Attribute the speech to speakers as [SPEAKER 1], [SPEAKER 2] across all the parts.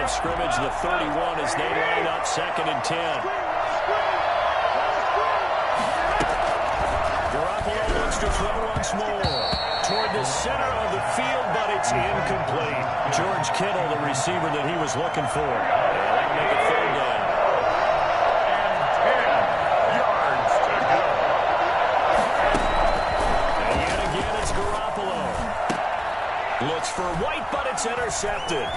[SPEAKER 1] of scrimmage, the 31, as they line up 2nd and 10. Garoppolo looks to throw once more toward the center of the field, but it's incomplete. George Kittle, the receiver that he was looking for. That'll make it 3rd down. And 10 yards to go. And yet again, it's Garoppolo. Looks for White, but it's intercepted.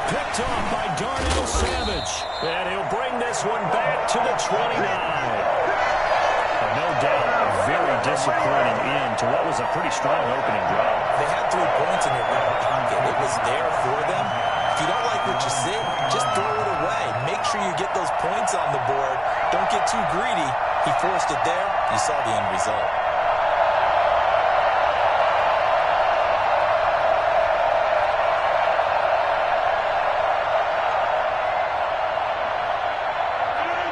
[SPEAKER 1] Picked off by Darnell Savage. And he'll bring this one back to the 29. No doubt, a very disappointing end to what was a pretty strong opening drive.
[SPEAKER 2] They had 3 points in their back pocket. It was there for them. If you don't like what you see, just throw it away. Make sure you get those points on the board. Don't get too greedy. He forced it there. You saw the end result.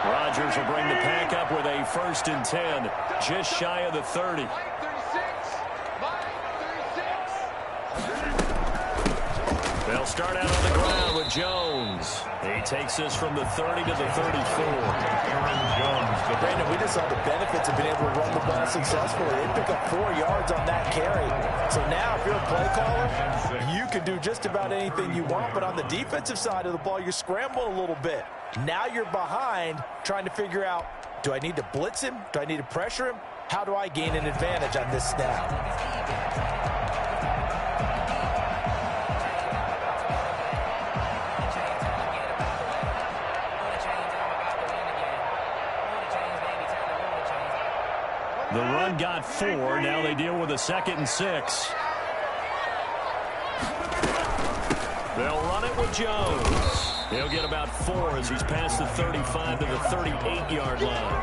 [SPEAKER 1] Rodgers will bring the pack up with a 1st and 10, just shy of the 30. They'll start out on the ground with Jones. He takes this from the 30 to the 34. Aaron Jones.
[SPEAKER 2] Brandon, we just saw the benefits of being able to run the ball successfully. They pick up 4 yards on that carry. So now, if you're a play caller, you can do just about anything you want. But on the defensive side of the ball, you're scrambling a little bit. Now you're behind, trying to figure out, do I need to blitz him? Do I need to pressure him? How do I gain an advantage on this snap?
[SPEAKER 1] The run got 4. Now they deal with a 2nd and 6. They'll run it with Jones. He'll get about 4 as he's past the 35 to the 38-yard line.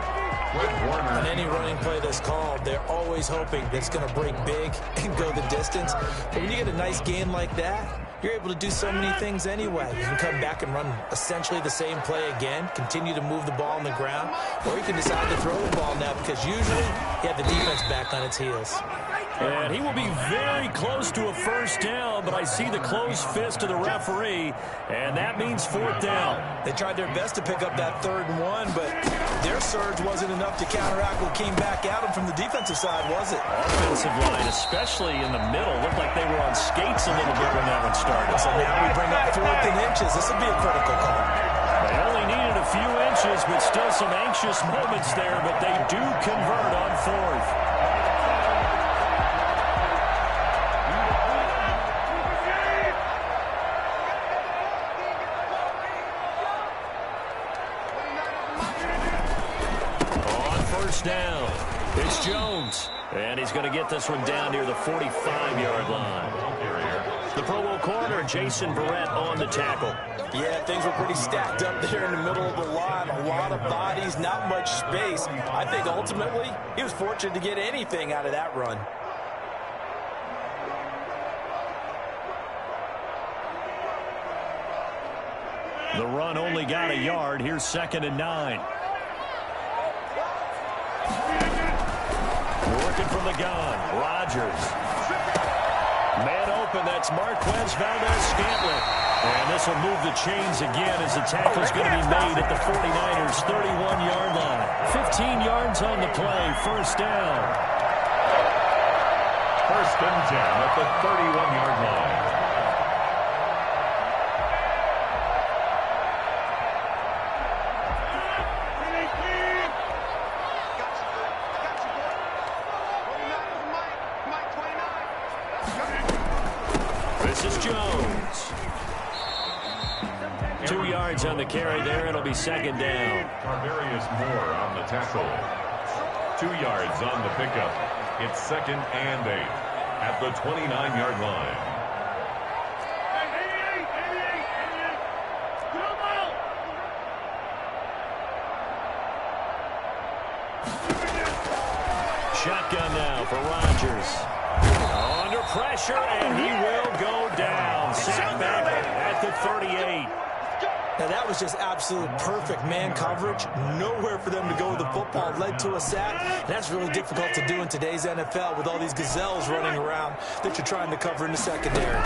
[SPEAKER 2] On any running play that's called, they're always hoping that it's going to break big and go the distance. But when you get a nice game like that, you're able to do so many things anyway. You can come back and run essentially the same play again, continue to move the ball on the ground, or you can decide to throw the ball now because usually you have the defense back on its heels.
[SPEAKER 1] And he will be very close to a 1st down, but I see the closed fist of the referee, and that means 4th down.
[SPEAKER 2] They tried their best to pick up that 3rd and 1, but their surge wasn't enough to counteract what came back at them from the defensive side, was it?
[SPEAKER 1] Offensive line, especially in the middle, looked like they were on skates a little bit when that one started.
[SPEAKER 2] So now we bring up 4th and inches. This will be a critical call.
[SPEAKER 1] They only needed a few inches, but still some anxious moments there, but they do convert on 4th. Down. It's Jones. And he's going to get this one down near the 45-yard line. The Pro Bowl corner, Jason Verrett, on the tackle.
[SPEAKER 2] Yeah, things were pretty stacked up there in the middle of the line. A lot of bodies, not much space. I think ultimately he was fortunate to get anything out of that run.
[SPEAKER 1] The run only got a yard. Here's 2nd and 9. Working from the gun. Rodgers. Man open. That's Marquez Valdez-Scantling. And this will move the chains again as the tackle's going to be made at the 49ers' 31-yard line. 15 yards on the play. 1st down.
[SPEAKER 3] 1st and 10 at the 31-yard line.
[SPEAKER 1] On the carry there, it'll be 2nd down.
[SPEAKER 3] Tarvarius Moore on the tackle. 2 yards on the pickup. It's 2nd and 8 at the 29-yard line.
[SPEAKER 1] Shotgun now for Rodgers. Under pressure, and he will go down. Sacked back at the 38.
[SPEAKER 2] Now, that was just absolute perfect man coverage. Nowhere for them to go with the football. Led to a sack. That's really difficult to do in today's NFL with all these gazelles running around that you're trying to cover in the secondary.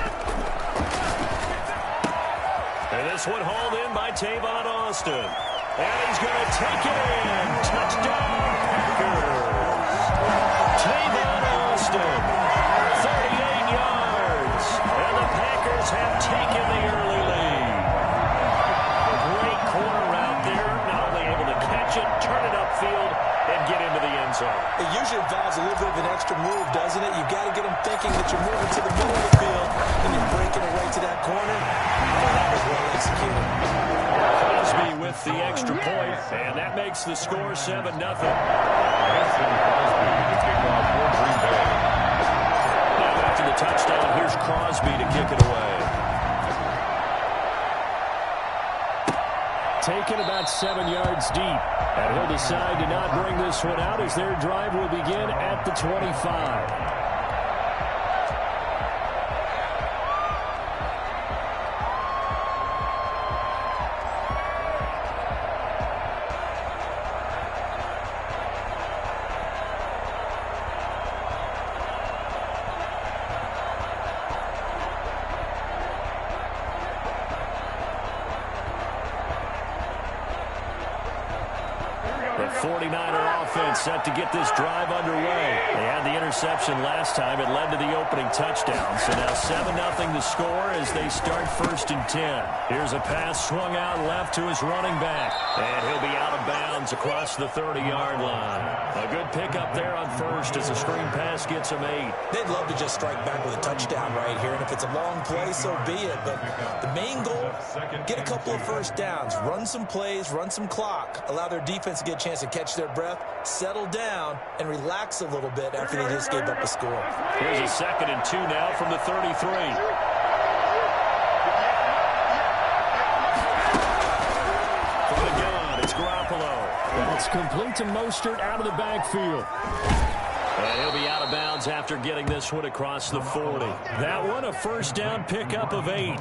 [SPEAKER 1] And this one hauled in by Tavon Austin. And he's going to take it in. Touchdown, Packers. Tavon Austin, 38 yards. And the Packers have taken the early lead. Great corner route there. Not only able to catch it, turn it upfield, and get into the end zone.
[SPEAKER 2] It usually involves a little bit of an extra move, doesn't it? You've got to get them thinking that you're moving to the middle of the field and you're breaking away to that corner. Well, that was well executed.
[SPEAKER 1] Crosby with the extra point, and that makes the score 7-0. Now after the touchdown, here's Crosby to kick it away. Taken about 7 yards deep. And he'll decide to not bring this one out as their drive will begin at the 25. The 49er offense set to get this drive underway. They had the interception last time. It led to the opening touchdown. So now 7-0 the score as they start 1st and 10. Here's a pass swung out left to his running back. And he'll be out of bounds across the 30-yard line. A good pickup there on first as the screen pass gets him 8.
[SPEAKER 2] They'd love to just strike back with a touchdown right here. And if it's a long play, so be it. But the main goal, get a couple of first downs. Run some plays, run some clock. Allow their defense to get a chance to catch their breath, settle down, and relax a little bit after they just gave up a score.
[SPEAKER 1] Here's a 2nd and 2 now from the 33. From the gun, it's Garoppolo. And it's complete to Mostert out of the backfield. And he'll be out of bounds after getting this one across the 40. That one a first down pickup of 8.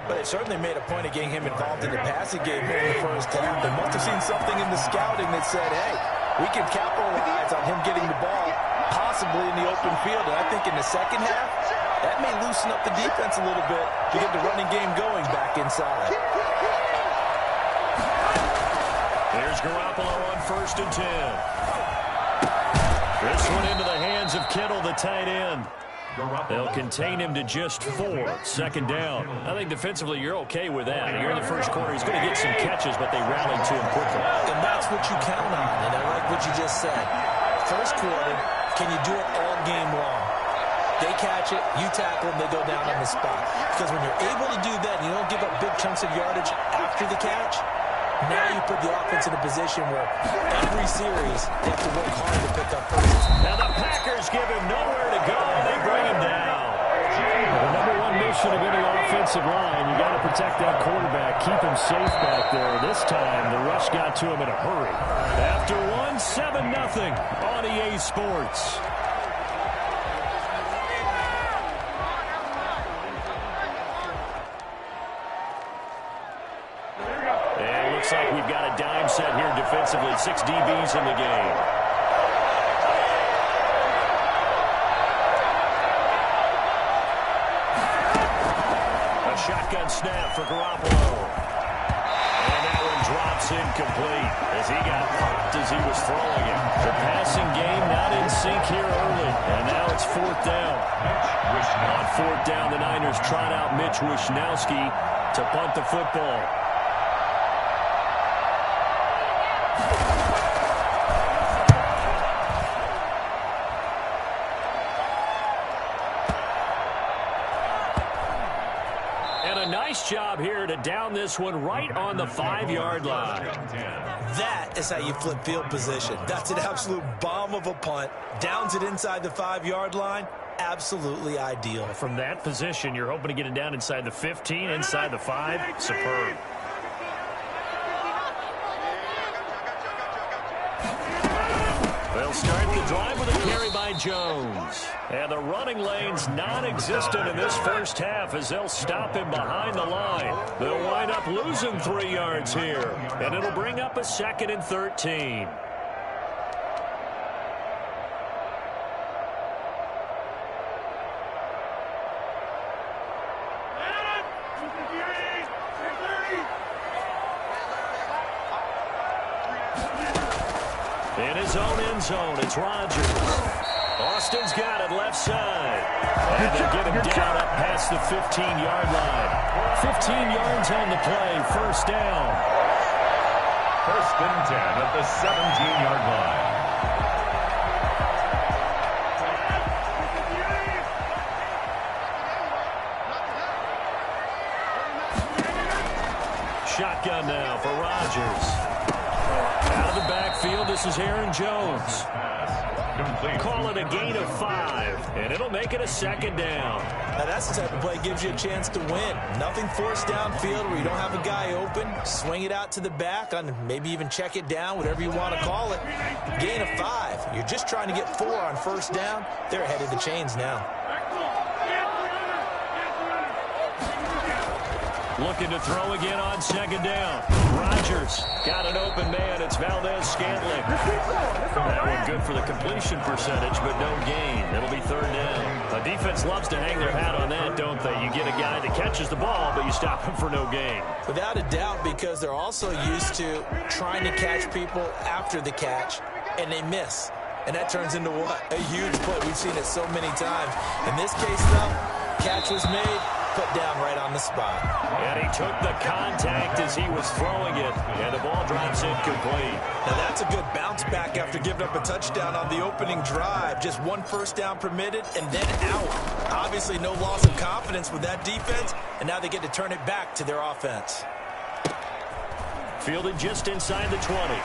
[SPEAKER 2] But it certainly made a point of getting him involved in the passing game here in the first half. They must have seen something in the scouting that said, hey, we can capitalize on him getting the ball possibly in the open field. And I think in the second half, that may loosen up the defense a little bit to get the running game going back inside.
[SPEAKER 1] There's Garoppolo on 1st and 10. This one into the hands of Kittle, the tight end. They'll contain him to just 4. 2nd down. I think defensively you're okay with that. Here in the first quarter, he's going to get some catches, but they rallied to him quickly.
[SPEAKER 2] And that's what you count on, and I like what you just said. First quarter, can you do it all game long? They catch it, you tackle them, they go down on the spot. Because when you're able to do that, and you don't give up big chunks of yardage after the catch, now you put the offense in a position where every series they have to work hard to pick up first.
[SPEAKER 1] Now the Packers give him nowhere to go, and they bring him down. The number one mission of any offensive line, you got to protect that quarterback, keep him safe back there. This time, the rush got to him in a hurry. After one, 7-0 on EA Sports. Looks like we've got a dime set here defensively. 6 DBs in the game. A shotgun snap for Garoppolo. And that one drops incomplete as he got popped as he was throwing it. The passing game not in sync here early. And now it's 4th down. On 4th down, the Niners trot out Mitch Wishnowski to punt the football. Nice job here to down this one right on the 5-yard line.
[SPEAKER 2] That is how you flip field position. That's an absolute bomb of a punt. Downs it inside the 5-yard line. Absolutely ideal.
[SPEAKER 1] From that position, you're hoping to get it down inside the 15, inside the 5. Superb. They'll start the drive with a carry by Jones. And the running lane's non-existent in this first half as they'll stop him behind the line. They'll wind up losing 3 yards here. And it'll bring up a 2nd and 13. In his own end zone, it's Rodgers. Austin's got it left side. And they get him down up past the 15-yard line. 15 yards on the play, first down.
[SPEAKER 3] First and 10 at the 17-yard line.
[SPEAKER 1] Shotgun now for Rodgers. Out of the backfield, this is Aaron Jones. Call it a gain of 5, and it'll make it a second down.
[SPEAKER 2] Now that's the type of play that gives you a chance to win. Nothing forced downfield where you don't have a guy open. Swing it out to the back, on maybe even check it down, whatever you want to call it. Gain of 5. You're just trying to get 4 on first down. They're ahead of the chains now.
[SPEAKER 1] Looking to throw again on second down. Rodgers got an open man. It's Valdez-Scantling. That one good for the completion percentage, but no gain. It'll be third down. The defense loves to hang their hat on that, don't they? You get a guy that catches the ball, but you stop him for no gain.
[SPEAKER 2] Without a doubt, because they're also used to trying to catch people after the catch, and they miss. And that turns into what? A huge play. We've seen it so many times. In this case, though, catch was made, put down right on the spot.
[SPEAKER 1] And he took the contact as he was throwing it, and the ball drops incomplete.
[SPEAKER 2] Now that's a good bounce back after giving up a touchdown on the opening drive. Just 1 first down permitted and then out. Obviously no loss of confidence with that defense, and now they get to turn it back to their offense.
[SPEAKER 1] Fielded just inside the 20.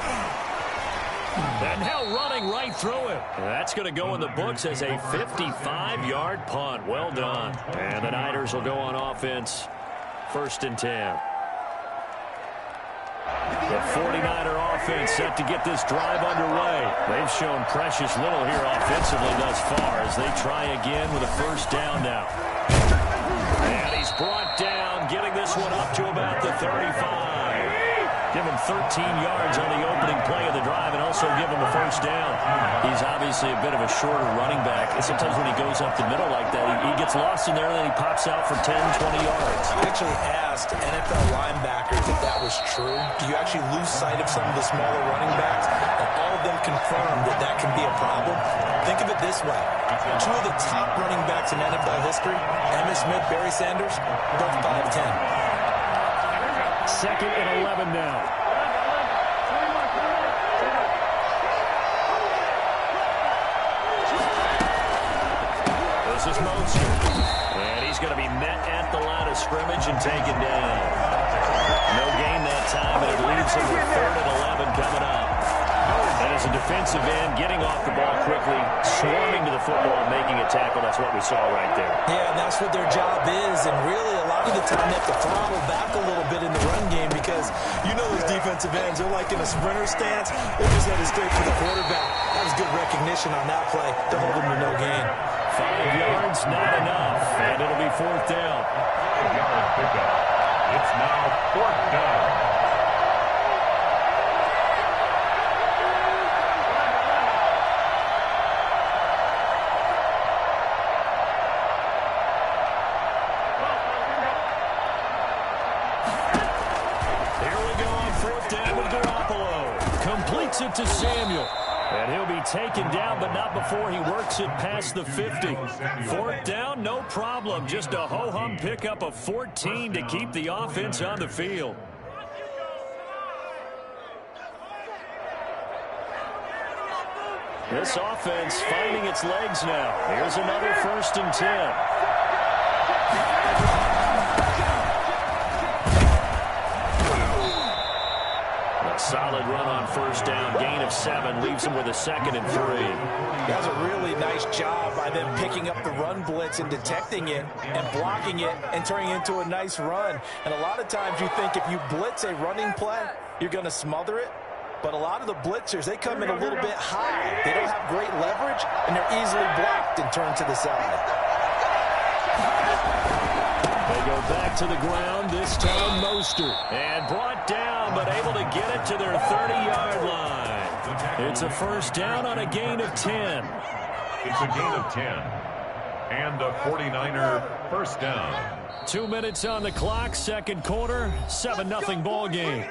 [SPEAKER 1] And now running right through it. That's going to go in the books as a 55-yard punt. Well done. And the Niners will go on offense. First and 10. The 49er offense set to get this drive underway. They've shown precious little here offensively thus far as they try again with a first down now. And he's brought down, getting this one up to about the 35. Give him 13 yards on the opening play of the drive and also give him a first down. He's obviously a bit of a shorter running back. And sometimes when he goes up the middle like that, he gets lost in there and then he pops out for 10, 20 yards.
[SPEAKER 2] I actually asked NFL linebackers if that was true. Do you actually lose sight of some of the smaller running backs? And all of them confirmed that that can be a problem. Think of it this way. 2 of the top running backs in NFL history, Emmitt Smith, Barry Sanders, both 5'10".
[SPEAKER 1] Second and 11 now. This is Mostert. And he's going to be met at the line of scrimmage and taken down. No gain that time, and it leaves him with 3rd and 11 coming up. And as a defensive end, getting off the ball quickly, swarming to the football, making a tackle, that's what we saw right there.
[SPEAKER 2] Yeah, and that's what their job is. And really, a lot of the time, they have to throttle back a little bit in the run game because you know those defensive ends, they're like in a sprinter stance. They're just headed straight for the quarterback. That was good recognition on that play to hold them to no gain.
[SPEAKER 1] 5 yards, not enough. And it'll be 4th down.
[SPEAKER 3] 5-yard pickup. It's now 4th down.
[SPEAKER 1] Completes it to Samuel. And he'll be taken down, but not before he works it past the 50. 4th down, no problem. Just a ho-hum pickup of 14 to keep the offense on the field. This offense finding its legs now. Here's another 1st and 10. Solid run on first down. Gain of 7 leaves him with a 2nd and 3.
[SPEAKER 2] That was a really nice job by them picking up the run blitz and detecting it and blocking it and turning it into a nice run. And a lot of times you think if you blitz a running play, you're going to smother it. But a lot of the blitzers, they come in a little bit high. They don't have great leverage, and they're easily blocked and turned to the side.
[SPEAKER 1] They go back to the ground, this time Mostert. And brought down, but able to get it to their 30-yard line. It's a first down on a gain of 10.
[SPEAKER 3] It's a gain of 10. And a 49er first down.
[SPEAKER 1] 2 minutes on the clock, second quarter, 7-0 ball game.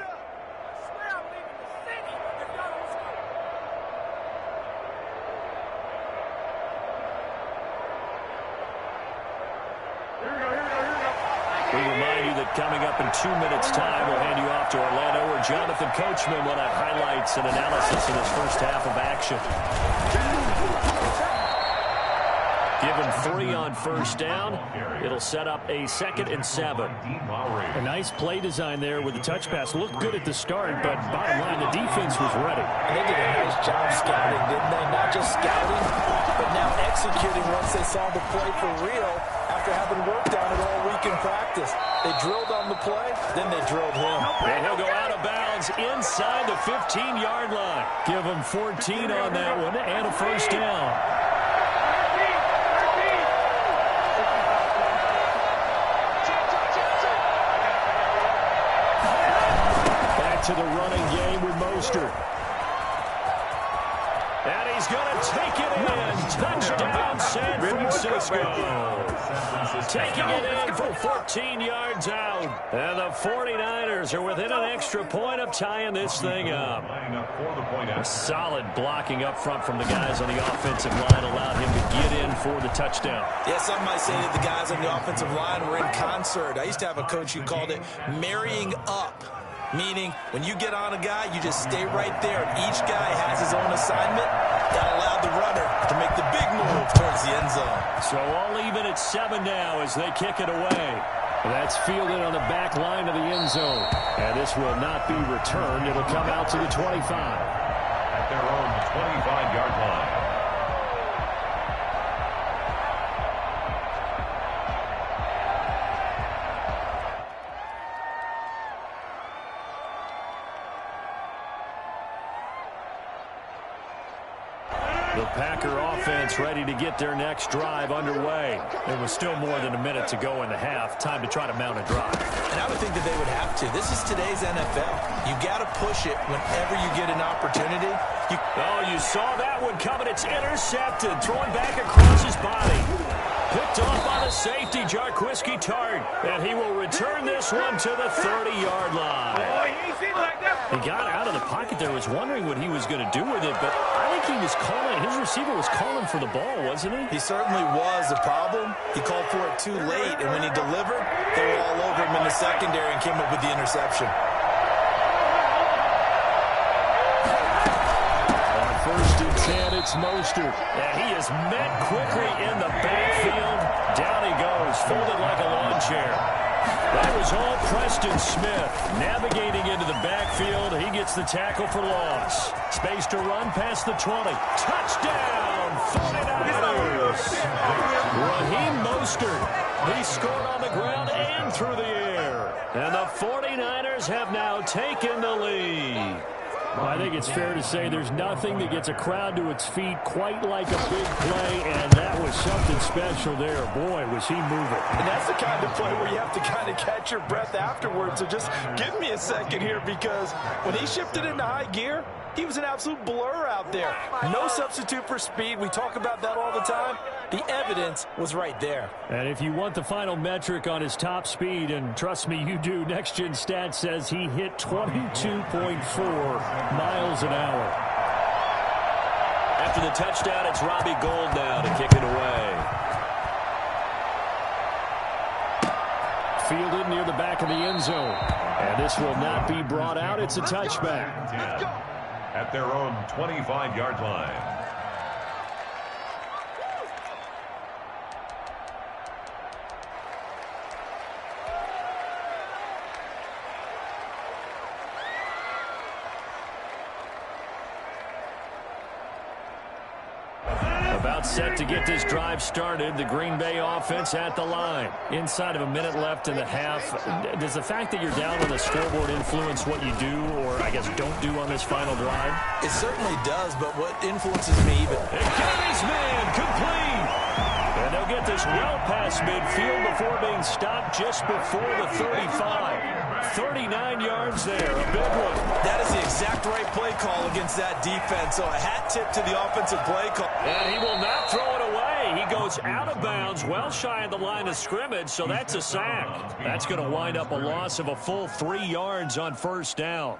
[SPEAKER 1] We remind you that coming up in 2 minutes' time, we'll hand you off to Orlando, where Jonathan Coachman will have highlights and analysis in his first half of action. Given 3 on first down, it'll set up a 2nd and 7.
[SPEAKER 4] A nice play design there with the touch pass. Looked good at the start, but bottom line, the defense was ready.
[SPEAKER 2] And they did a nice job scouting, didn't they? Not just scouting, but now executing once they saw the play for real after having worked on it all week in practice. They drilled on the play, then they drilled him.
[SPEAKER 1] And he'll go out of bounds inside the 15-yard line. Give him 14 on that one and a first down. To the running game with Mostert. And he's going to take it in. Touchdown, San Francisco. Taking it in for 14 yards out. And the 49ers are within an extra point of tying this thing up. A solid blocking up front from the guys on the offensive line allowed him to get in for the touchdown.
[SPEAKER 2] Yeah, some might say that the guys on the offensive line were in concert. I used to have a coach who called it marrying up. Meaning, when you get on a guy, you just stay right there. Each guy has his own assignment. That allowed the runner to make the big move towards the end zone.
[SPEAKER 1] So all even at 7 now as they kick it away. That's fielded on the back line of the end zone. And this will not be returned. It'll come out to the 25.
[SPEAKER 3] At their own 25-yard line.
[SPEAKER 1] The Packer offense ready to get their next drive underway. There was still more than a minute to go in the half. Time to try to mount a drive.
[SPEAKER 2] And I would think that they would have to. This is today's NFL. You got to push it whenever you get an opportunity.
[SPEAKER 1] You saw that one coming. It's intercepted. Throwing back across his body. Picked off by the safety, Jarquiski Tart. And he will return this one to the 30-yard line. He got out of the pocket there. Was wondering what he was going to do with it, but I think he was calling. His receiver was calling for the ball, wasn't he?
[SPEAKER 2] He certainly was. The problem, he called for it too late, and when he delivered, they were all over him in the secondary and came up with the interception.
[SPEAKER 1] On 1st and 10, it's Mostert. And he is met quickly in the backfield. Down he goes, folded like a lawn chair. That was all Preston Smith. Navigating into the backfield, he gets the tackle for loss. Space to run past the 20. Touchdown, 49ers. Raheem Mostert. He scored on the ground and through the air. And the 49ers have now taken the lead.
[SPEAKER 4] Well, I think it's fair to say there's nothing that gets a crowd to its feet quite like a big play, and that was something special there. Boy, was he moving.
[SPEAKER 2] And that's the kind of play where you have to kind of catch your breath afterwards. So just give me a second here, because when he shifted into high gear, he was an absolute blur out there. No substitute for speed. We talk about that all the time. The evidence was right there.
[SPEAKER 4] And if you want the final metric on his top speed, and trust me, you do, Next Gen Stats says he hit 22.4 miles an hour.
[SPEAKER 1] After the touchdown, it's Robbie Gould now to kick it away.
[SPEAKER 4] Fielded near the back of the end zone. And this will not be brought out. It's a touchback.
[SPEAKER 3] At their own 25-yard line.
[SPEAKER 1] About set to get this drive started. The Green Bay offense at the line. Inside of a minute left in the half. Does the fact that you're down on the scoreboard influence what you do, or I guess don't do on this final drive?
[SPEAKER 2] It certainly does, but what influences me even...
[SPEAKER 1] And Kennedy's man complete. And they'll get this well past midfield before being stopped just before the 35. 39 yards there, a big one.
[SPEAKER 2] That is the exact right play call against that defense. So a hat tip to the offensive play call.
[SPEAKER 1] And he will not throw it away. He goes out of bounds, well shy of the line of scrimmage, so that's a sack. That's going to wind up a loss of a full 3 yards on first down.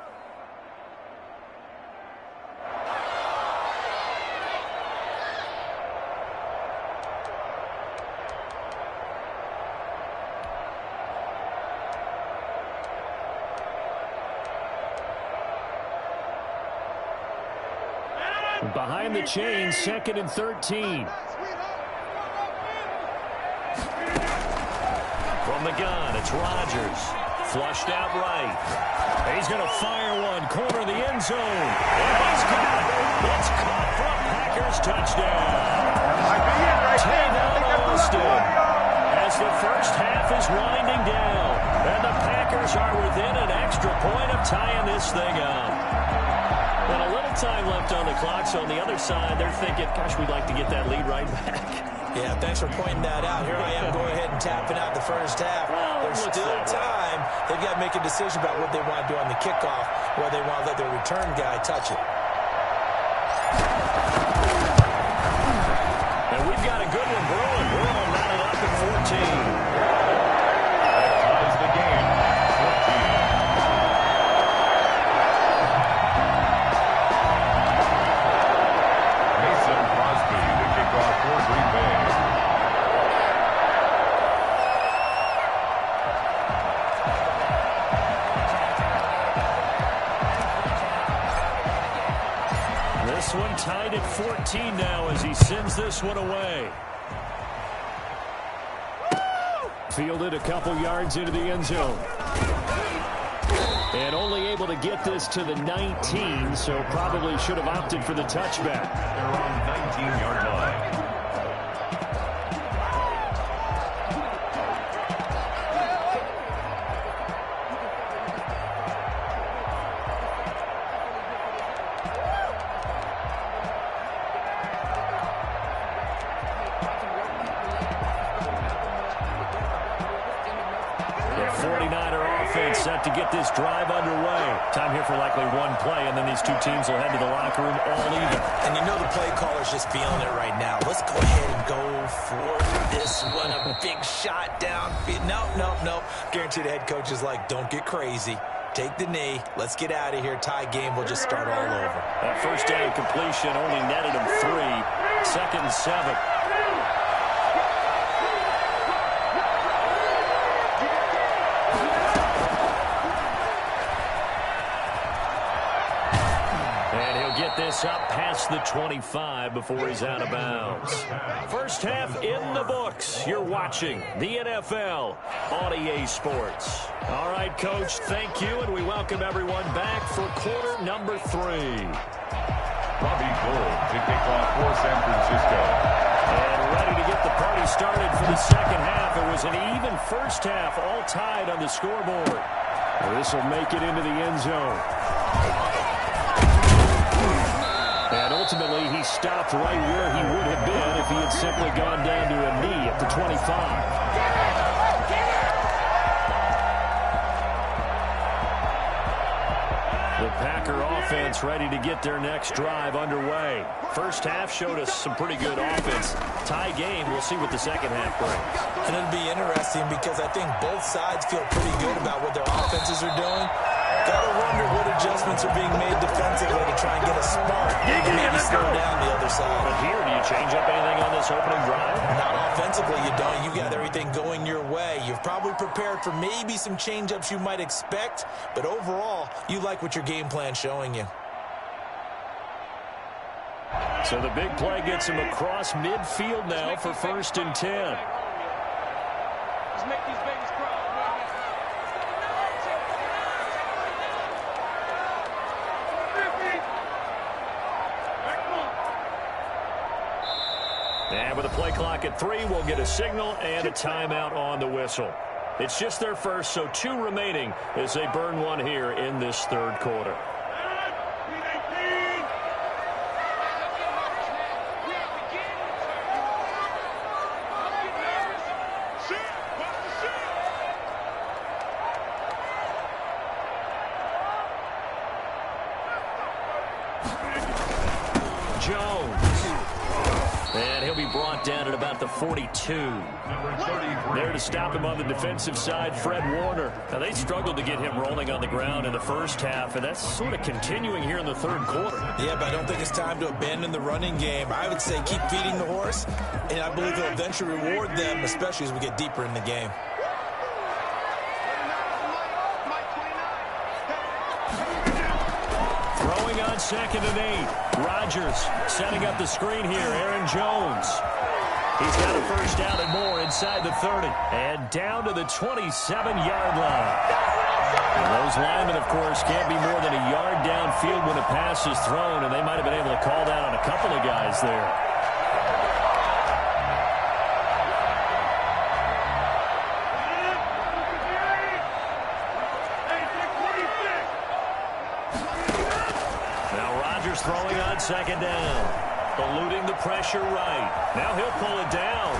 [SPEAKER 4] Behind the chain, 2nd and 13. From the gun, it's Rodgers. Flushed out right. He's going to fire one. Corner of the end zone. And he's got it. It's caught for a Packers touchdown. Tavon Austin. As the first half is winding down. And the Packers are within an extra point of tying this thing up. And a little time left on the clock, so on the other side, they're thinking, gosh, we'd like to get that lead right back.
[SPEAKER 2] Yeah, thanks for pointing that out. Here I am going ahead and tapping out the first half. There's still time. They've got to make a decision about what they want to do on the kickoff, whether they want to let their return guy touch it.
[SPEAKER 1] And we've got a good one brewing. We're all knotted up at 14.
[SPEAKER 3] That ties the game. 14. Mason Crosby, the kickoff for Green Bay.
[SPEAKER 4] This one tied at 14 now as he sends this one away. Fielded a couple yards into the end zone. And only able to get this to the 19, so probably should have opted for the touchback.
[SPEAKER 3] They're on the 19-yard line.
[SPEAKER 4] Set to get this drive underway. Time here for likely one play, and then these two teams will head to the locker room all even.
[SPEAKER 2] And you know the play caller's just feeling it right now. Let's go ahead and go for this one. A big shot down. Nope. Guarantee the head coach is like, don't get crazy. Take the knee. Let's get out of here. Tie game. We'll just start all over.
[SPEAKER 4] That first down completion only netted him 3. 2nd and 7. This up past the 25 before he's out of bounds. First half in the books. You're watching the NFL on EA Sports. All right, Coach, thank you, and we welcome everyone back for quarter number 3.
[SPEAKER 3] Robbie Gould to kick off for San Francisco.
[SPEAKER 4] And ready to get the party started for the second half. It was an even first half, all tied on the scoreboard. This will make it into the end zone. And ultimately, he stopped right where he would have been if he had simply gone down to a knee at the 25. The Packer offense ready to get their next drive underway. First half showed us some pretty good offense. Tie game, we'll see what the second half brings.
[SPEAKER 2] And it'll be interesting because I think both sides feel pretty good about what their offenses are doing. Gotta wonder what adjustments are being made defensively to try and get a spark and maybe slow down the other side.
[SPEAKER 4] But here, do you change up anything on this opening drive?
[SPEAKER 2] Not offensively, you don't. You've got everything going your way. You've probably prepared for maybe some change-ups you might expect, but overall, you like what your game plan's showing you.
[SPEAKER 4] So the big play gets him across midfield now for 1st and 10.
[SPEAKER 5] Let's make these babies cry.
[SPEAKER 4] And with a play clock at 3, we'll get a signal and a timeout on the whistle. It's just their first, so 2 remaining as they burn one here in this third quarter. Brought down at about the 42. There to stop him on the defensive side, Fred Warner. Now, they struggled to get him rolling on the ground in the first half, and that's sort of continuing here in the third quarter.
[SPEAKER 2] Yeah, but I don't think it's time to abandon the running game. I would say keep feeding the horse, and I believe it'll eventually reward them, especially as we get deeper in the game.
[SPEAKER 4] Throwing on 2nd and 8. Rodgers setting up the screen here. Aaron Jones. He's got a first down and more inside the 30. And down to the 27-yard line. And those linemen, of course, can't be more than a yard downfield when a pass is thrown, and they might have been able to call that on a couple of guys there. Throwing on 2nd down. Eluding the pressure right. Now he'll pull it down.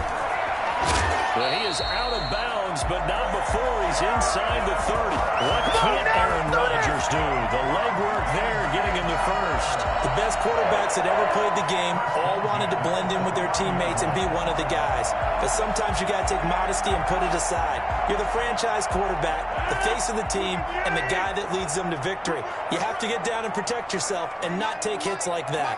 [SPEAKER 4] Well, he is out of bounds, but not before he's inside the 30. What can't Aaron Rodgers do? The legwork there getting him the first.
[SPEAKER 2] The best quarterbacks that ever played the game all wanted to blend in with their teammates and be one of the guys. But sometimes you got to take modesty and put it aside. You're the franchise quarterback, the face of the team, and the guy that leads them to victory. You have to get down and protect yourself and not take hits like that.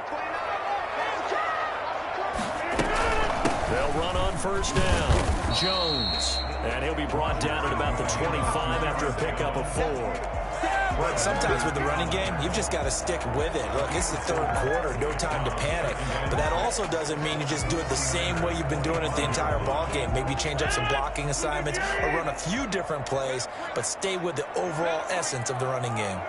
[SPEAKER 4] They'll run on first down. Jones. And he'll be brought down at about the 25 after a pickup of 4.
[SPEAKER 2] Well, sometimes with the running game, you've just got to stick with it. Look, it's the 3rd quarter, no time to panic. But that also doesn't mean you just do it the same way you've been doing it the entire ball game. Maybe change up some blocking assignments or run a few different plays, but stay with the overall essence of the running game.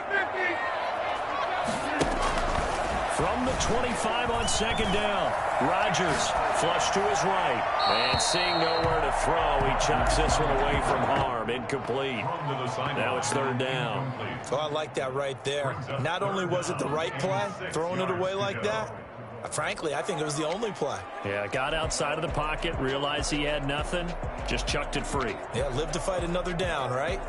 [SPEAKER 4] From the 25 on 2nd down, Rodgers flush to his right. And seeing nowhere to throw, he chucks this one away from harm. Incomplete. Now it's 3rd down.
[SPEAKER 2] Oh, I like that right there. Not only was it the right play, throwing it away like that, frankly, I think it was the only play.
[SPEAKER 4] Yeah, got outside of the pocket, realized he had nothing, just chucked it free.
[SPEAKER 2] Yeah, live to fight another down, right?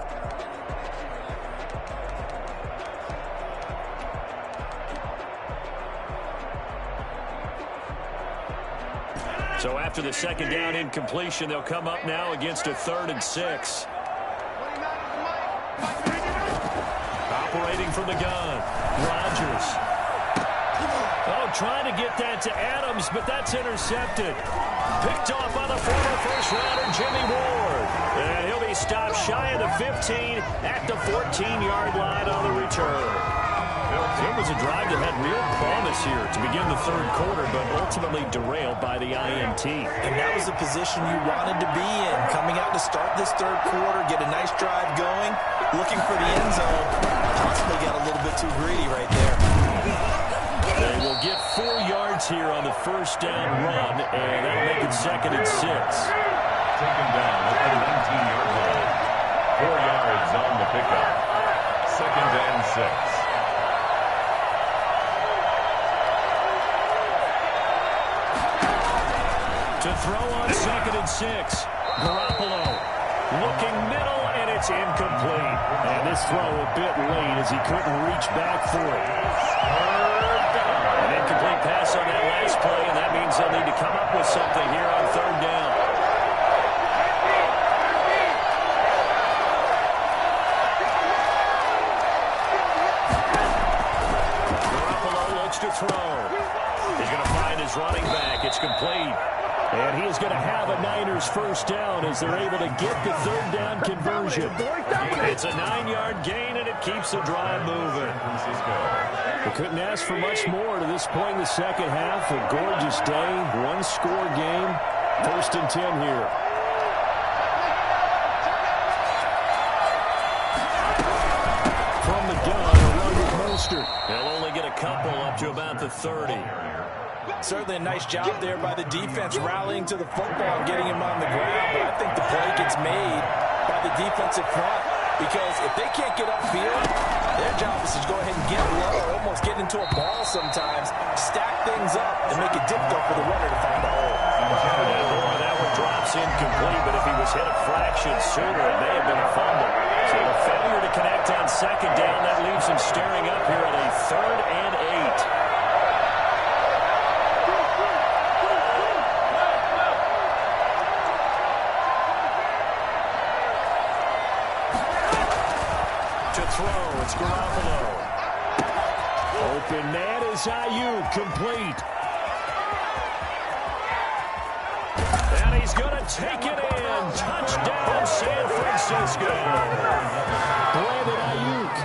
[SPEAKER 4] So after the 2nd down incompletion, they'll come up now against a 3rd and 6. Operating from the gun, Rodgers. Oh, trying to get that to Adams, but that's intercepted. Picked off by the former first-rounder Jimmy Ward. And he'll be stopped shy of the 15 at the 14-yard line on the return. It was a drive that had real promise here to begin the 3rd quarter, but ultimately derailed by the INT.
[SPEAKER 2] And that was the position you wanted to be in. Coming out to start this 3rd quarter, get a nice drive going, looking for the end zone. Possibly got a little bit too greedy right there.
[SPEAKER 4] They will get 4 yards here on the first down run, and that'll make it 2nd and 6.
[SPEAKER 3] Taken down at the 19-yard line. 4 yards on the pickup. 2nd and 6.
[SPEAKER 4] To throw on 2nd and 6. Garoppolo looking middle, and it's incomplete. And this throw a bit late as he couldn't reach back for it. An incomplete pass on that last play, and that means they'll need to come up with something here on 3rd down. Garoppolo looks to throw. He's going to find his running back. It's complete. And he is going to have a Niners first down as they're able to get the 3rd down conversion. It's a 9-yard gain, and it keeps the drive moving. We couldn't ask for much more to this point in the 2nd half. A gorgeous day, 1-score game. 1st and 10 here. From the gun, a run with Mostert. They'll only get a couple up to about the 30.
[SPEAKER 2] Certainly a nice job there by the defense rallying to the football and getting him on the ground. But I think the play gets made by the defensive front because if they can't get upfield, their job is to go ahead and get low, almost get into a ball sometimes, stack things up, and make it difficult for the runner to find a hole.
[SPEAKER 4] That one drops incomplete, but if he was hit a fraction sooner, it may have been a fumble. So a failure to connect on 2nd down, that leaves him staring up here at a 3rd and 8. Throw, it's Garoppolo. Open man is Ayuk, complete. And he's going to take it in. Touchdown, San Francisco. Brandon Ayuk,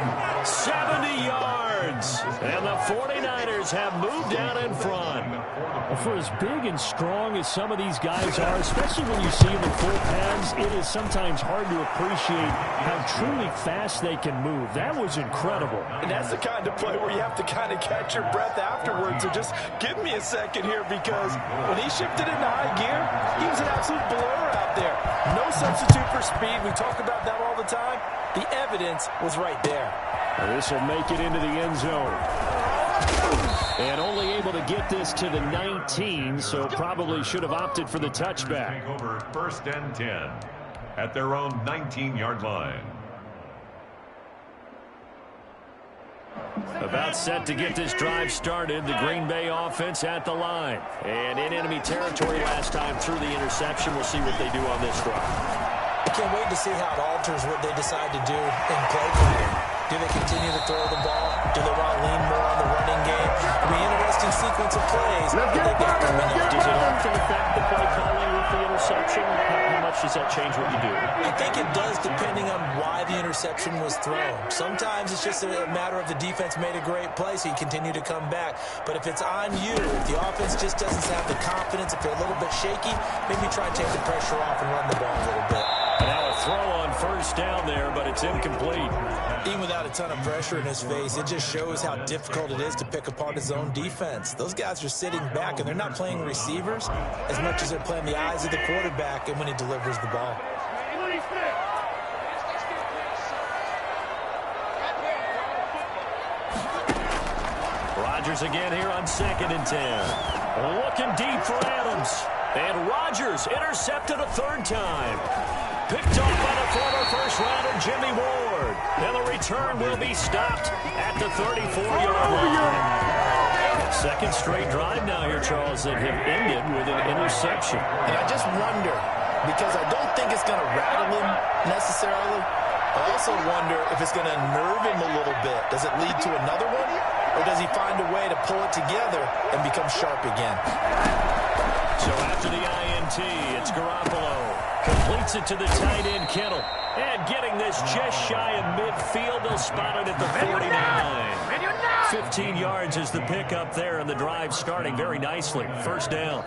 [SPEAKER 4] 70 yards. And the 49ers have moved down in front.
[SPEAKER 1] Well, for as big and strong as some of these guys are, especially when you see them in full pads, it is sometimes hard to appreciate how truly fast they can move. That was incredible.
[SPEAKER 2] And that's the kind of play where you have to kind of catch your breath afterwards. So just give me a second here, because when he shifted into high gear, he was an absolute blur out there. No substitute for speed. We talk about that all the time. The evidence was right there.
[SPEAKER 1] This will make it into the end zone. And only able to get this to the 19, so probably should have opted for the touchback.
[SPEAKER 3] Over 1st and 10 at their own 19-yard line.
[SPEAKER 4] About set to get this drive started. The Green Bay offense at the line. And in enemy territory last time through the interception. We'll see what they do on this drive.
[SPEAKER 2] I can't wait to see how it alters what they decide to do in play calling. Do they continue to throw the ball? Do they want to lean more on the running game? It'll be an interesting sequence of plays that they got coming up.
[SPEAKER 4] Does it often affect the play calling with the interception? How much does that change what you do?
[SPEAKER 2] I think it does, depending on why the interception was thrown. Sometimes it's just a matter of the defense made a great play, so you continue to come back. But if it's on you, if the offense just doesn't have the confidence, if they're a little bit shaky, maybe try and take the pressure off and run the ball a little bit.
[SPEAKER 4] And now a throw on 1st down there, but it's incomplete.
[SPEAKER 2] Even without a ton of pressure in his face, it just shows how difficult it is to pick apart his own defense. Those guys are sitting back, and they're not playing receivers as much as they're playing the eyes of the quarterback and when he delivers the ball.
[SPEAKER 4] Rodgers again here on 2nd and 10. Looking deep for Adams. And Rodgers intercepted a 3rd time. Picked off by the former first-rounder Jimmy Ward. And the return will be stopped at the 34-yard line. Second straight drive now here, Charles, that have ended with an interception.
[SPEAKER 6] And I just wonder, because I don't think it's going to rattle him necessarily, I also wonder if it's going to nerve him a little bit. Does it lead to another one? Or does he find a way to pull it together and become sharp again?
[SPEAKER 4] So after the INT, it's Garoppolo. Completes it to the tight end, Kittle. And getting this just shy of midfield, they'll spot it at the 49. 15 yards is the pickup there, and the drive starting very nicely. 1st down.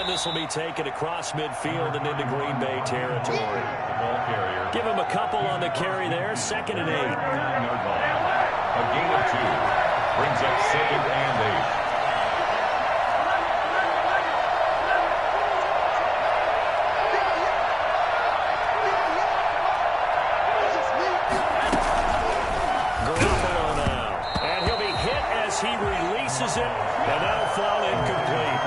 [SPEAKER 4] This will be taken across midfield and into Green Bay territory.
[SPEAKER 3] The ball carrier.
[SPEAKER 4] Give him a couple on the carry there. 2nd and 8.
[SPEAKER 3] A gain of 2 brings up 2nd and 8.
[SPEAKER 4] Garoppolo now. And he'll be hit as he releases it. And that'll fall incomplete.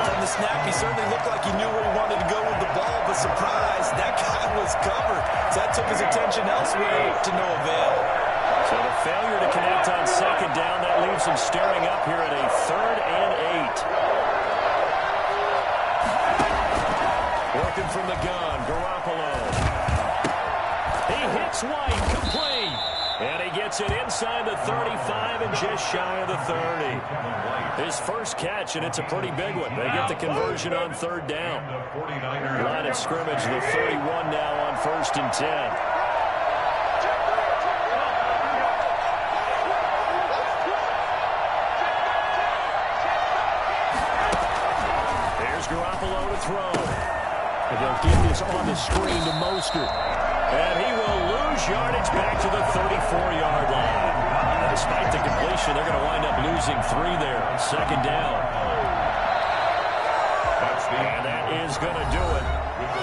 [SPEAKER 2] From the snap, he certainly looked like he knew where he wanted to go with the ball, but surprise, that guy was covered. So that took his attention elsewhere to no avail.
[SPEAKER 4] So the failure to connect on 2nd down, that leaves him staring up here at a 3rd and 8. Working from the gun, Garoppolo. He hits White, complete. And he gets it inside the 35 and just shy of the 30. His first catch, and it's a pretty big one. They get the conversion on 3rd down. Line of scrimmage, the 31 now on 1st and 10. There's Garoppolo to throw.
[SPEAKER 1] And they'll get this on the screen to Mostert.
[SPEAKER 4] And he will lose yardage back to the 34-yard line. And despite the completion, they're going to wind up losing 3 there. 2nd down. And that is going to do it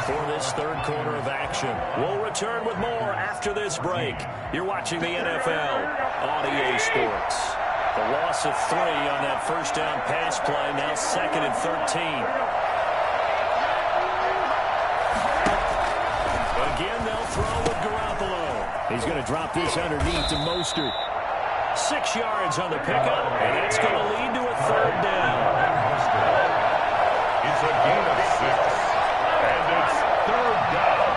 [SPEAKER 4] for this 3rd quarter of action. We'll return with more after this break. You're watching the NFL on EA Sports. The loss of 3 on that 1st down pass play. Now 2nd and 13. Again, they'll throw with Garoppolo.
[SPEAKER 1] He's going to drop this underneath to Mostert.
[SPEAKER 4] 6 yards on the pickup, and that's going to lead to a 3rd down.
[SPEAKER 3] It's a gain of 6. And it's third down.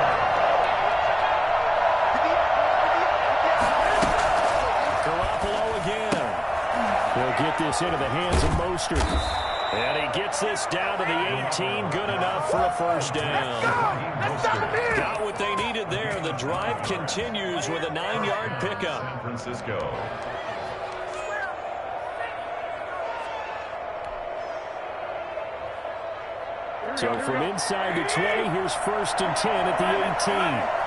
[SPEAKER 4] Garoppolo again. They'll get this into the hands of Mostert. And he gets this down to the 18. Good enough for a first down. Got what they needed there. The drive continues with a 9-yard pickup.
[SPEAKER 3] San Francisco.
[SPEAKER 4] So from inside the 20, here's 1st and 10 at the 18.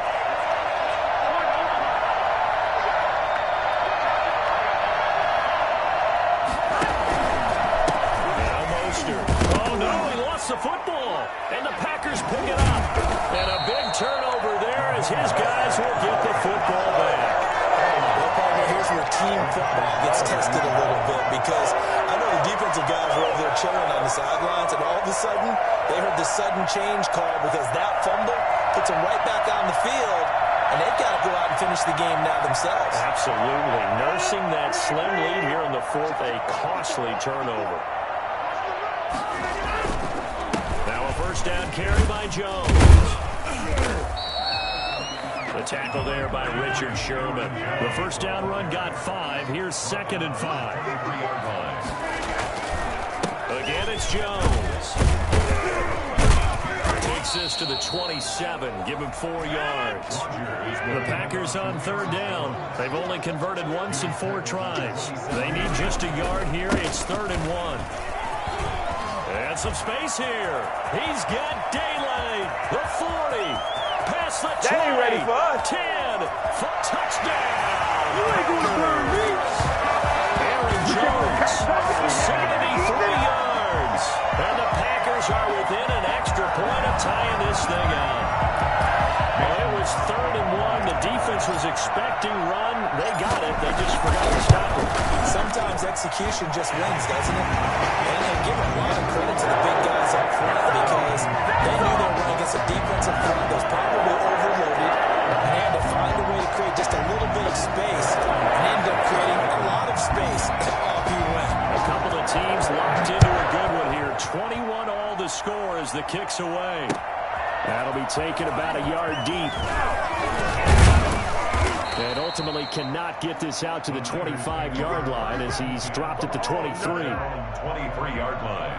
[SPEAKER 4] The football, and the Packers pick it up. And a big turnover there as his guys will get the football back.
[SPEAKER 6] Well, partner, here's where team football gets tested a little bit, because I know the defensive guys were over there chilling on the sidelines, and all of a sudden, they heard the sudden change call because that fumble puts them right back on the field, and they've got to go out and finish the game now themselves.
[SPEAKER 4] Absolutely. Nursing that slim lead here in the 4th, a costly turnover. First down carry by Jones. The tackle there by Richard Sherman. The first down run got 5. Here's 2nd and 5. Again, it's Jones. Takes this to the 27. Give him 4 yards. The Packers on 3rd down. They've only converted once in 4 tries. They need just a yard here. It's 3rd and 1. And some space here. He's got daylight. The 40. Past the 20.
[SPEAKER 5] That ain't ready for us.
[SPEAKER 4] 10. For touchdown.
[SPEAKER 5] You ain't going to burn me.
[SPEAKER 4] Aaron Jones. 73 yards. And the Packers are within an extra point of tying this thing up. Well, it was 3rd and 1. The defense was expecting run. They got it. They just forgot to stop it.
[SPEAKER 6] Sometimes execution just wins, doesn't it? And give a lot of credit to the big guys up front, because they knew they were running against a defensive front that was probably overloaded, and they had to find a way to create just a little bit of space, and ended up creating a lot of space. Off he went.
[SPEAKER 4] A couple of teams locked into a good one here. 21 all the score as the kick's away. That'll be taken about a yard deep. And ultimately cannot get this out to the 25-yard line as he's dropped at the 23.
[SPEAKER 3] 23-yard line.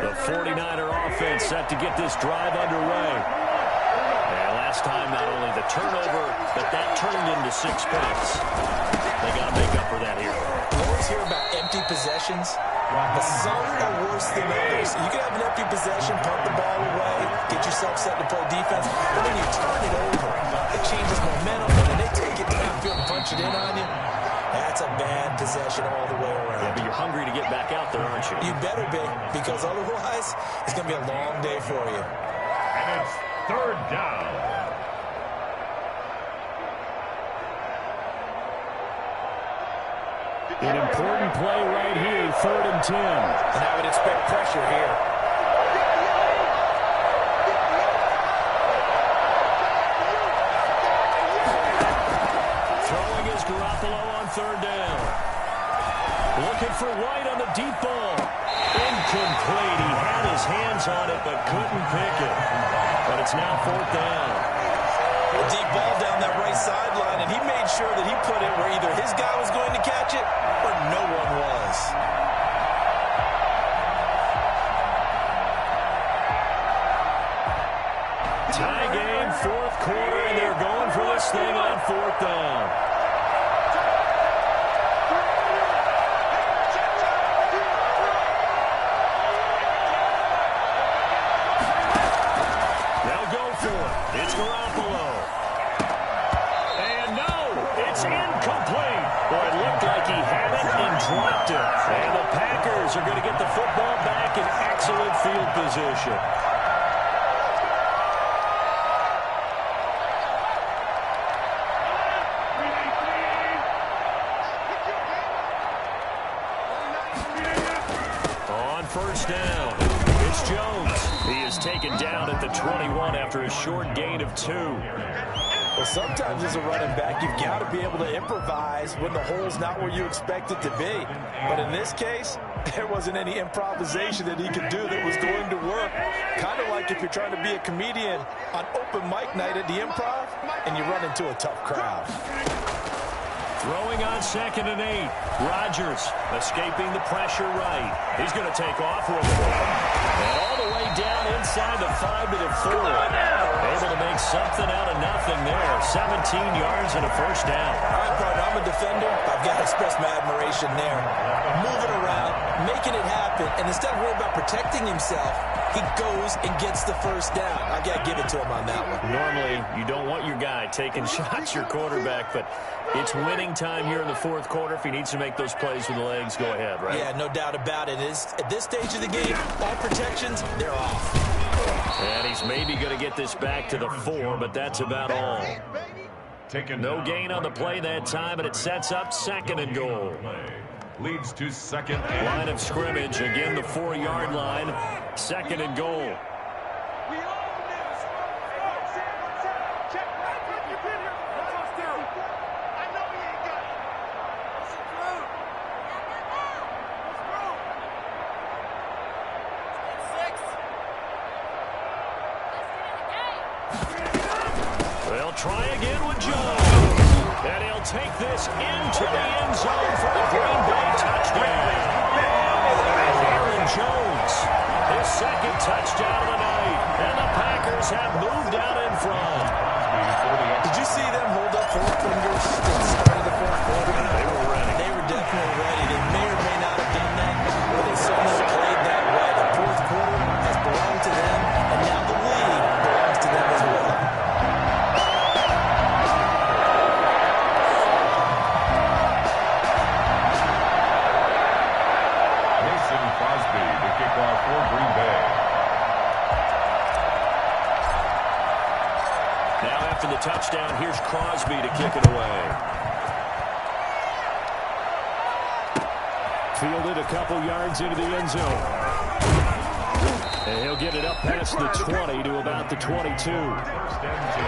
[SPEAKER 4] The 49er offense set to get this drive underway. And last time, not only the turnover, but that turned into 6 points. They got to make up for that here.
[SPEAKER 6] You always hear about empty possessions, but some are worse than others. You can have an empty possession, punt the ball away, get yourself set to play defense, but when you turn it over, it changes momentum, and then they take it downfield and punch it in on you. That's a bad possession all the way around.
[SPEAKER 4] Yeah, but you're hungry to get back out there, aren't you?
[SPEAKER 6] You better be, because otherwise, it's going to be a long day for you.
[SPEAKER 3] And it's 3rd down.
[SPEAKER 4] An important play right here, 3rd and 10.
[SPEAKER 6] And I would expect pressure here.
[SPEAKER 4] Throwing is Garoppolo on 3rd down. Looking for White on the deep ball. Incomplete. He had his hands on it but couldn't pick it. But it's now 4th down.
[SPEAKER 6] A deep ball down that right sideline, and he made sure that he put it where either his guy was going to catch it or no one was.
[SPEAKER 4] Tie game, 4th quarter, and they're going for this thing on 4th down. They'll go for it. It's Garoppolo. And no, it's incomplete. Boy, it looked like he had it and dropped it. And the Packers are going to get the football back in excellent field position. On 1st down, it's Jones. He is taken down at the 21 after a short gain of 2.
[SPEAKER 2] Well, sometimes as a running back, you've got to be able to improvise when the hole's not where you expect it to be. But in this case, there wasn't any improvisation that he could do that was going to work. Kind of like if you're trying to be a comedian on open mic night at the Improv and you run into a tough crowd.
[SPEAKER 4] Throwing on 2nd and 8. Rodgers escaping the pressure right. He's going to take off with it. And all the way down inside the 5 to the 4. Able to make something out of nothing there. 17 yards and a first down.
[SPEAKER 6] All right, partner, I'm a defender. I've got to express my admiration there. Moving around, making it happen, and instead of worrying about protecting himself, he goes and gets the first down. I got to give it to him on that one.
[SPEAKER 4] Normally, you don't want your guy taking shots, your quarterback, but it's winning time here in the 4th quarter. If he needs to make those plays with the legs, go ahead, right?
[SPEAKER 6] Yeah, no doubt about it. At this stage of the game, all protections, they're off.
[SPEAKER 4] And he's maybe going to get this back to the 4, but that's about all. No gain on the play that time, and it sets up 2nd and goal.
[SPEAKER 3] Leads to 2nd and
[SPEAKER 4] line of scrimmage. Again, the 4-yard line. 2nd and goal. They'll try again with Jones. And he'll take this into the end zone for the Green Bay touchdown. Aaron Jones, his 2nd touchdown of the night. And the Packers have moved out in front.
[SPEAKER 6] Did you see them hold up 4 fingers at the start of the 4th quarter?
[SPEAKER 4] They were ready.
[SPEAKER 6] They were definitely ready. They may or may not have done that, but they certainly played that way. The 4th quarter has belonged to them, and now the lead belongs to them as well.
[SPEAKER 3] for Green Bay.
[SPEAKER 4] Now after the touchdown, here's Crosby to kick it away. Fielded a couple yards into the end zone. And he'll get it up past the 20 to about the 22.
[SPEAKER 3] First and 10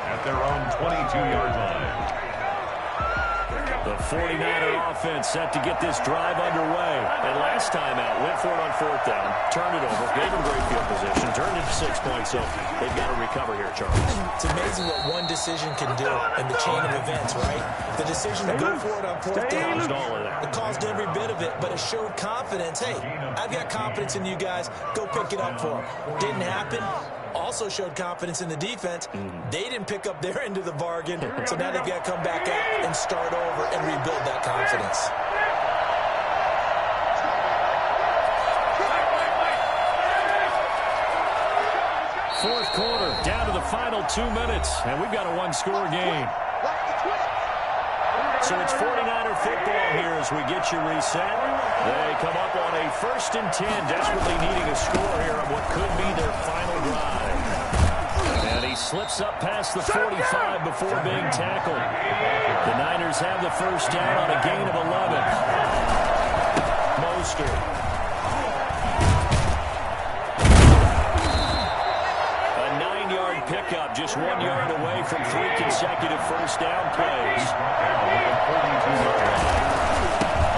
[SPEAKER 3] at their own 22-yard line.
[SPEAKER 4] The 49er offense set to get this drive underway. And last time out, went for it on 4th down, turned it over, gave him great field position, turned it to 6 points, so they've got to recover here, Charles.
[SPEAKER 6] It's amazing what one decision can do in the chain of events, right? The decision to go for it on 4th down, it caused every bit of it, but it showed confidence. Hey, I've got confidence in you guys. Go pick it up for them. Didn't happen. Also showed confidence in the defense. They didn't pick up their end of the bargain, so now they've got to come back out and start over and rebuild that confidence.
[SPEAKER 4] Fourth quarter, down to the final 2 minutes, and we've got a one-score game. So it's 49er football here as we get you reset. They come up on a 1st and 10, desperately needing a score here on what could be their final drive. And he slips up past the 45 before being tackled. The Niners have the first down on a gain of 11. Mostert. A 9-yard pickup, just 1 yard away from 3 consecutive first down plays.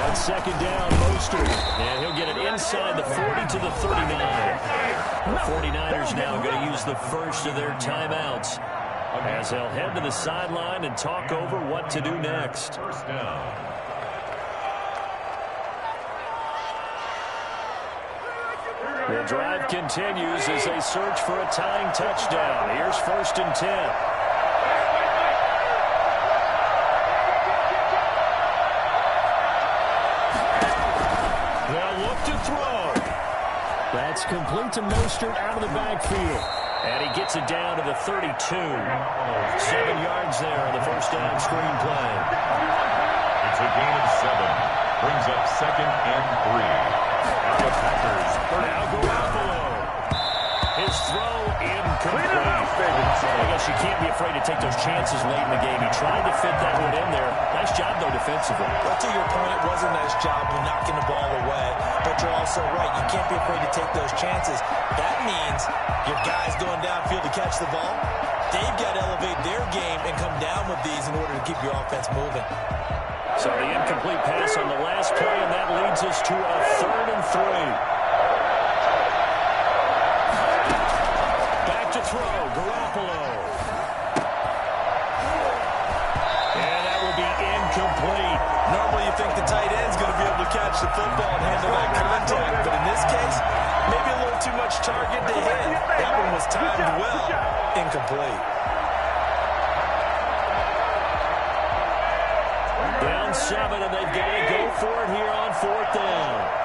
[SPEAKER 4] On 2nd down, Mostert. And he'll get it inside the 40 to the 39. The 49ers now going to use the first of their timeouts as they'll head to the sideline and talk over what to do next.
[SPEAKER 3] First down.
[SPEAKER 4] The drive continues as they search for a tying touchdown. Here's 1st and 10. They'll look to throw. That's complete to Mostert out of the backfield. And he gets it down to the 32. 7 yards there on the first down screen play.
[SPEAKER 3] It's a gain of 7. Brings up 2nd and 3. At the Packers.
[SPEAKER 4] Now Garoppolo. His throw incomplete. I guess you can't be afraid to take those chances late in the game. He tried to fit that one in there. Nice job, though, defensively.
[SPEAKER 6] Well, to your point, it was a nice job of knocking the ball away. But you're also right. You can't be afraid to take those chances. That means your guy's going downfield to catch the ball. they've got to elevate their game and come down with these in order to keep your offense moving.
[SPEAKER 4] So the incomplete pass on the last play, and that leads us to a 3rd and 3. Back to throw, Garoppolo. And that will be incomplete.
[SPEAKER 6] Normally you think the tight end's going to be able to catch the football and handle that contact, but in this case, maybe a little too much target to hit. That one was timed well. Incomplete.
[SPEAKER 4] Down 7, and they've got to go for it here on 4th down.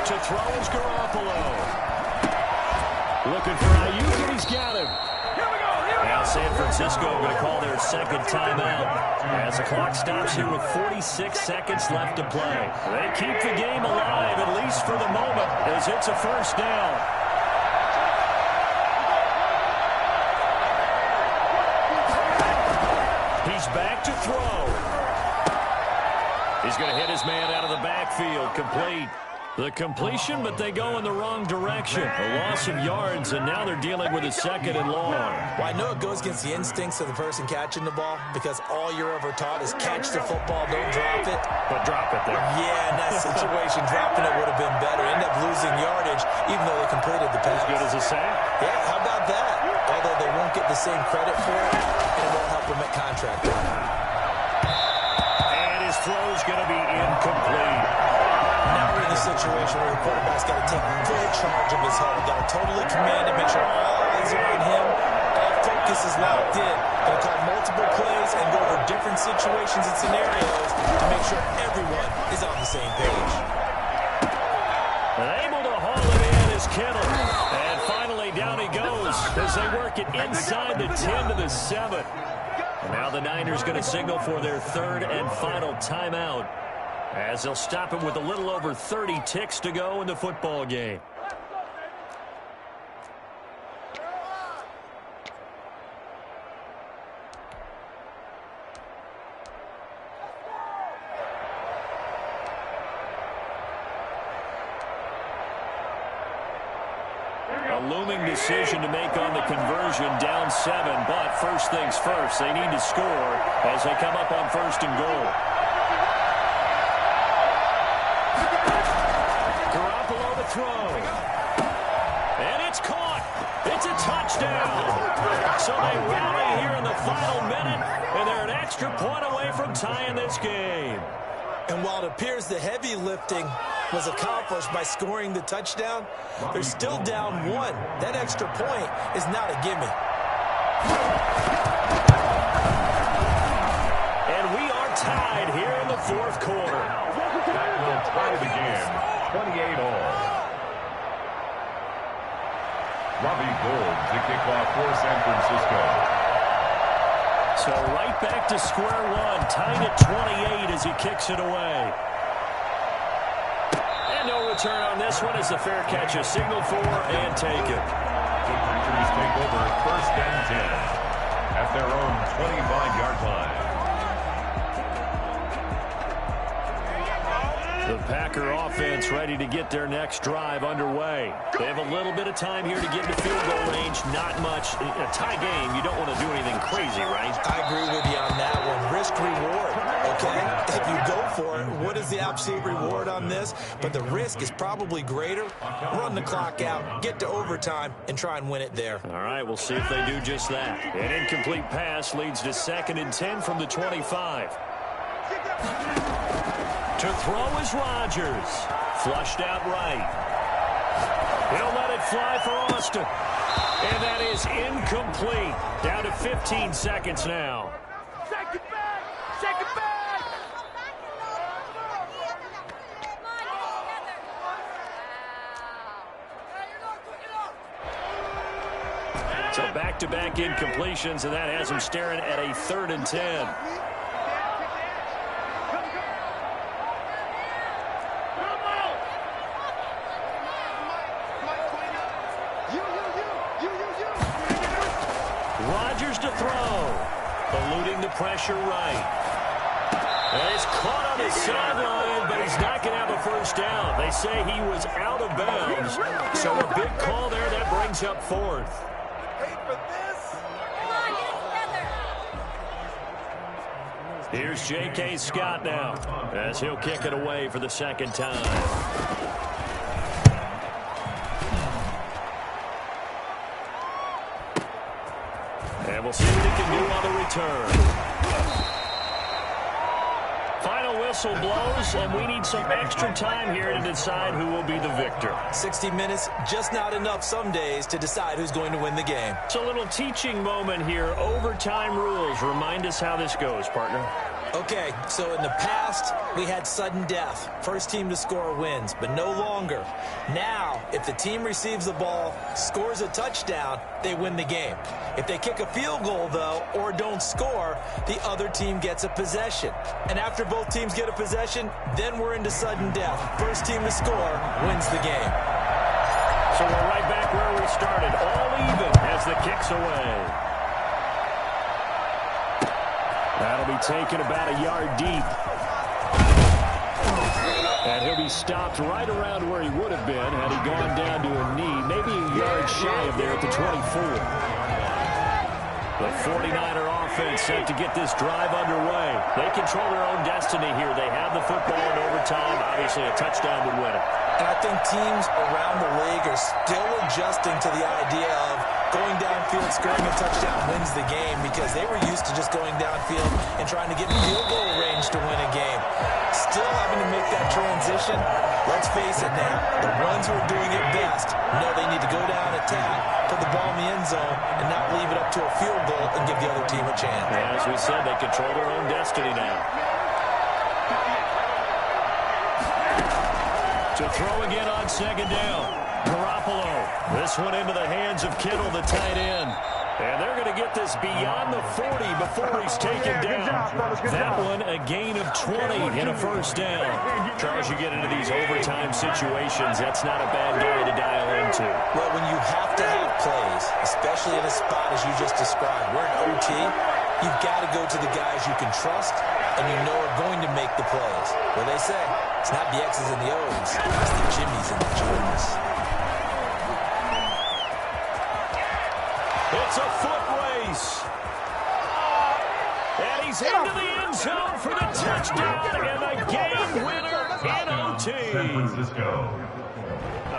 [SPEAKER 4] To throw is Garoppolo. Looking for Ayuk, and he's got him. Now San Francisco going to call their 2nd timeout as the clock stops here with 46 seconds left to play. They keep the game alive, at least for the moment, as it's a 1st down. He's back to throw. He's going to hit his man out of the backfield, complete. The completion, but they go in the wrong direction. A loss of yards, and now they're dealing with a 2nd and long.
[SPEAKER 6] Well, I know it goes against the instincts of the person catching the ball because all you're ever taught is catch the football, don't drop it.
[SPEAKER 4] But drop it there.
[SPEAKER 6] Yeah, in that situation, dropping it would have been better. End up losing yardage, even though they completed the pass.
[SPEAKER 4] As good as a sack?
[SPEAKER 6] Yeah, how about that? Although they won't get the same credit for it, and it won't help them at contract.
[SPEAKER 4] And his throw's going to be incomplete.
[SPEAKER 6] Now we're in the situation where the quarterback's got to take full charge of his huddle. Got to totally command it, make sure all eyes are on him. All focus is locked in. Got to call multiple plays and go over different situations and scenarios to make sure everyone is on the same page.
[SPEAKER 4] And able to haul it in is Kittle. And finally down he goes as they work it inside the 10 to the 7. And now the Niners going to signal for their 3rd and final timeout, as they'll stop him with a little over 30 ticks to go in the football game. A looming decision to make on the conversion, down 7, but first things first, they need to score as they come up on 1st and goal. Throw. And it's caught. It's a touchdown. So they rally here in the final minute, and they're an extra point away from tying this game.
[SPEAKER 6] And while it appears the heavy lifting was accomplished by scoring the touchdown, they're still down 1. That extra point is not a gimme.
[SPEAKER 4] And we are tied here in the 4th quarter.
[SPEAKER 3] That will tie the game, 28 all. Robbie Gould to kick off for San Francisco.
[SPEAKER 4] So right back to square one, tied at 28 as he kicks it away. And no return on this one as the fair catch is signaled for and taken.
[SPEAKER 3] The Packers take over 1st and 10 at their own 25-yard line.
[SPEAKER 4] The Packer offense ready to get their next drive underway. They have a little bit of time here to get into field goal range. Not much. In a tie game, you don't want to do anything crazy, right?
[SPEAKER 6] I agree with you on that one. Risk reward, okay? If you go for it, what is the absolute reward on this? But the risk is probably greater. Run the clock out, get to overtime, and try and win it there.
[SPEAKER 4] All right, we'll see if they do just that. An incomplete pass leads to 2nd and 10 from the 25. To throw is Rodgers. Flushed out right. He'll let it fly for Austin. And that is incomplete. Down to 15 seconds now.
[SPEAKER 5] Take it back! Take it back!
[SPEAKER 4] So back-to-back incompletions, and that has him staring at a 3rd and 10. Rodgers to throw. Eluding the pressure right. And he's caught on his sideline, but he's not going to have a first down. They say he was out of bounds. So a big call there that brings up fourth. Here's J.K. Scott now as he'll kick it away for the second time. And we'll see what he can do on the return. Final whistle blows, and we need some extra time here to decide who will be the victor.
[SPEAKER 6] 60 minutes, just not enough some days to decide who's going to win the game.
[SPEAKER 4] It's a little teaching moment here. Overtime rules. Remind us how this goes, partner.
[SPEAKER 6] Okay, so in the past, we had sudden death. First team to score wins, but no longer. Now, if the team receives the ball, scores a touchdown, they win the game. If they kick a field goal, though, or don't score, the other team gets a possession. And after both teams get a possession, then we're into sudden death. First team to score wins the game.
[SPEAKER 4] So we're right back where we started, all even as the kick's away. That'll be taken about a yard deep. And he'll be stopped right around where he would have been had he gone down to a knee, maybe a yard shy of there at the 24. The 49er offense set to get this drive underway. They control their own destiny here. They have the football in overtime. Obviously, a touchdown would win it.
[SPEAKER 6] And I think teams around the league are still adjusting to the idea of going downfield, scoring a touchdown wins the game, because they were used to just going downfield and trying to get field goal range to win a game. Still having to make that transition. Let's face it now, the ones who are doing it best know they need to go down, attack, put the ball in the end zone, and not leave it up to a field goal and give the other team a chance.
[SPEAKER 4] Yeah, as we said, they control their own destiny now. To throw again on second down. Garoppolo. This one into the hands of Kittle, the tight end. And they're going to get this beyond the 40 before he's taken down. That one a gain of 20 and a first down. Charles, you get into these overtime situations, that's not a bad guy to dial into.
[SPEAKER 6] Well, when you have to have plays, especially in a spot as you just described, we're in OT, you've got to go to the guys you can trust and you know are going to make the plays. Well, they say it's not the X's and the O's, it's the Jimmys and the Jones.
[SPEAKER 4] It's a foot race. And he's into the end zone for the touchdown and the game winner in OT.
[SPEAKER 3] San Francisco.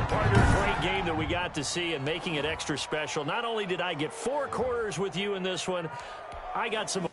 [SPEAKER 4] Partner, great game that we got to see and making it extra special. Not only did I get 4 quarters with you in this one, I got some